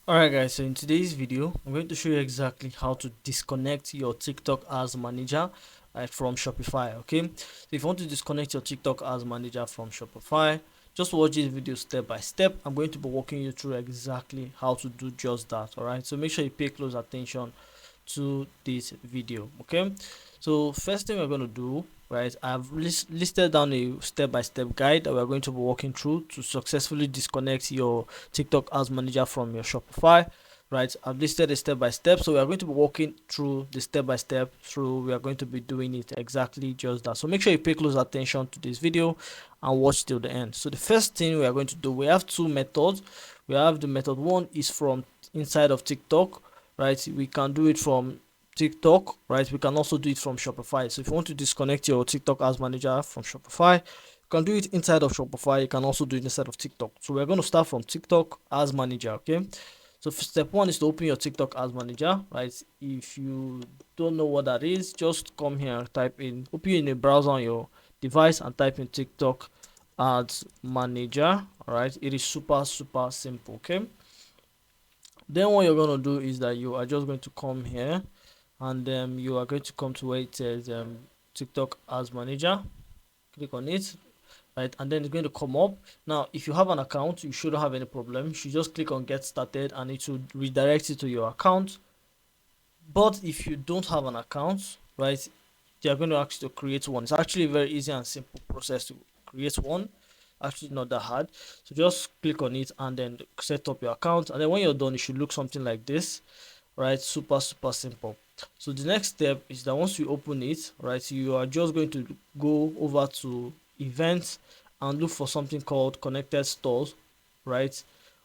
Alright guys, so in today's video I'm going to show you exactly how to disconnect your TikTok ads manager from Shopify. Okay, so if you want to disconnect your TikTok ads manager from Shopify, just watch this video step by step. I'm going to be walking you through exactly how to do just that. Alright, so make sure you pay close attention to this video. Okay, so first thing we're going to do, right, I've listed down a step-by-step guide that we're going to be walking through to successfully disconnect your TikTok ads manager from your Shopify. Right, I've listed a step by step, so we are going to be walking through the step by step through. We are going to be doing it exactly just that. So make sure you pay close attention to this video and watch till the end. So the first thing we are going to do, we have two methods. We have the method one is from inside of TikTok, right? We can do it from TikTok, right? We can also do it from Shopify. So if you want to disconnect your TikTok ads manager from Shopify, you can do it inside of Shopify. You can also do it inside of TikTok. So we're going to start from TikTok ads manager. Okay, so step one is to open your TikTok ads manager, right? If you don't know what that is, just come here, type in, open in a browser on your device and type in TikTok ads manager. All right, it is super simple. Okay, then what you're going to do is that you are just going to come here and you are going to come to where it says TikTok ads manager. Click on it, right, and then it's going to come up. Now if you have an account, you shouldn't have any problem. You should just click on get started and it will redirect you to your account. But if you don't have an account, right, they are going to ask you to create one. It's actually a very easy and simple process to create one. Actually not that hard. So just click on it and then set up your account, and then when you're done it should look something like this, right? Super simple. So the next step is that once you open it, right, you are just going to go over to events and look for something called connected stores, right?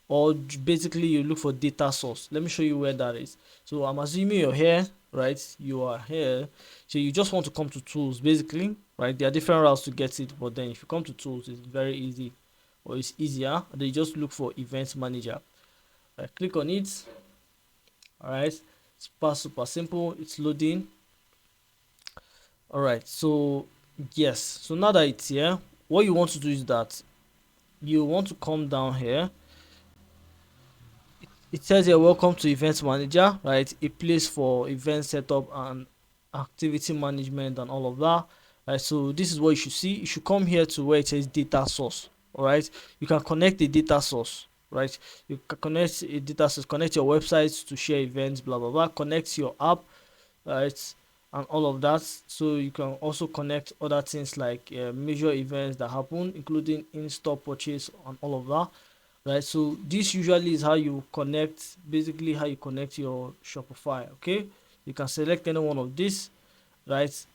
Or basically you look for data source. Let me show you where that is. So I'm assuming you're here, right? You are here, so you just want to come to tools basically, right? There are different routes to get it, but then if you come to tools it's very easy, or it's easier. They just look for events manager, right? Click on it. All right, super simple. It's loading. All right, so yes, so now that it's here, what you want to do is that you want to come down here. It says here, welcome to events manager, right? A place for event setup and activity management and all of that, right? So this is what you should see. You should come here to where it says data source. All right, you can connect the data source, right? You can connect a data source, connect your websites to share events, blah blah blah, connect your app, right, and all of that. So you can also connect other things like major events that happen, including in-store purchase and all of that, right? So this usually is how you connect, basically how you connect your Shopify. Okay, you can select any one of these, right?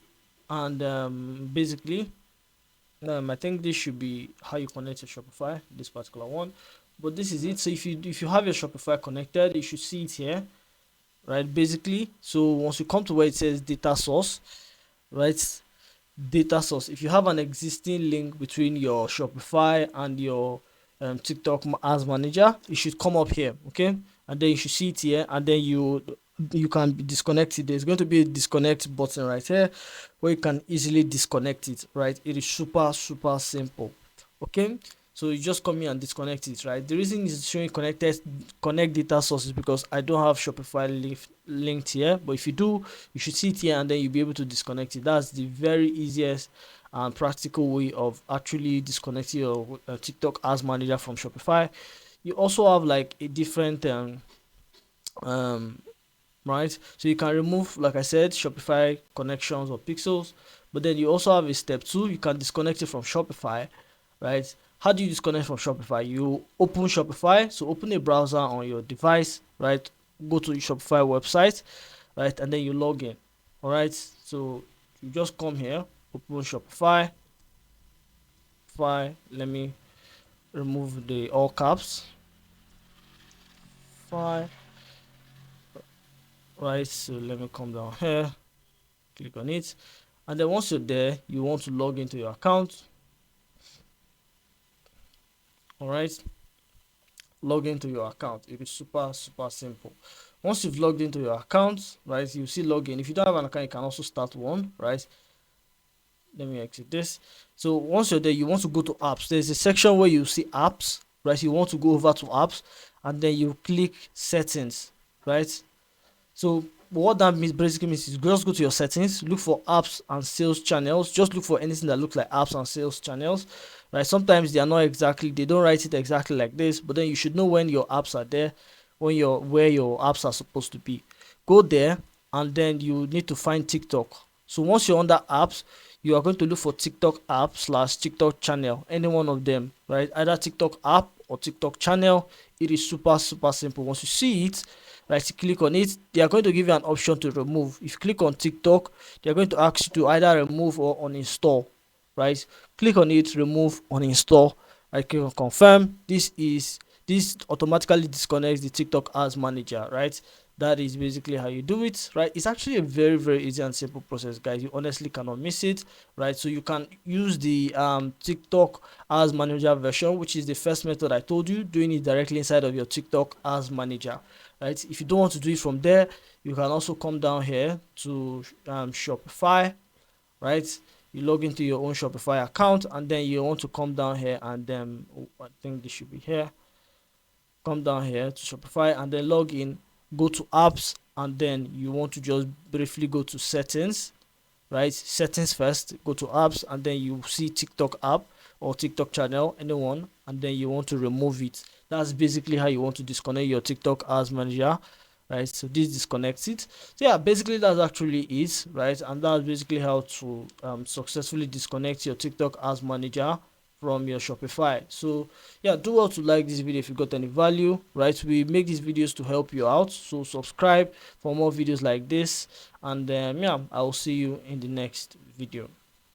And basically I think this should be how you connect your Shopify, this particular one. But this is it. So if you have your Shopify connected, you should see it here, right? Basically, so once you come to where it says data source, right, data source, if you have an existing link between your Shopify and your TikTok ads manager, it should come up here. Okay, and then you should see it here, and then you can disconnect it. There's going to be a disconnect button right here where you can easily disconnect it, right? It is super simple. Okay, so you just come here and disconnect it, right? The reason it's showing connected connect data source is because I don't have Shopify linked here, but if you do, you should see it here and then you'll be able to disconnect it. That's the very easiest and practical way of actually disconnecting your TikTok ads manager from Shopify. You also have like a different um right, so you can remove, like I said, Shopify connections or pixels, but then you also have a step two. You can disconnect it from Shopify, right? How do you disconnect from Shopify? You open Shopify, so open a browser on your device, right? Go to the Shopify website, right, and then you log in. All right, so you just come here, open Shopify. Let me remove the all caps. Fine, right, so let me come down here, click on it, and then once you're there, you want to log into your account. All right, log into your account. It is super simple. Once you've logged into your account, right, you see login. If you don't have an account, you can also start one, right? Let me exit this. So once you're there, you want to go to apps. There's a section where you see apps, right? You want to go over to apps, and then you click settings, right? So what that means basically means is just go to your settings, look for apps and sales channels. Just look for anything that looks like apps and sales channels, right? Sometimes they are not exactly, they don't write it exactly like this, but then you should know when your apps are there, when your where your apps are supposed to be. Go there, and then you need to find TikTok. So once you're under apps, you are going to look for TikTok app slash TikTok channel, any one of them, right? Either TikTok app or TikTok channel. It is super simple. Once you see it, right, you click on it. They are going to give you an option to remove. If you click on TikTok, they are going to ask you to either remove or uninstall, right? Click on it, remove, uninstall. I click on confirm. This automatically disconnects the TikTok ads manager, right? That is basically how you do it, right? It's actually a very easy and simple process, guys. You honestly cannot miss it, right? So you can use the TikTok ads manager version, which is the first method I told you, doing it directly inside of your TikTok ads manager, right? If you don't want to do it from there, you can also come down here to Shopify, right? You log into your own Shopify account, and then you want to come down here, and then I think this should be here. Come down here to Shopify and then log in, go to apps, and then you want to just briefly go to settings, right? Settings first, go to apps, and then you see TikTok app or TikTok channel, anyone, and then you want to remove it. That's basically how you want to disconnect your TikTok ads manager, right? So this disconnects it. So yeah, basically that's actually it, right? And that's basically how to successfully disconnect your TikTok ads manager from your Shopify. So yeah, do well to like this video if you got any value, right? We make these videos to help you out, so subscribe for more videos like this, and yeah, I'll see you in the next video.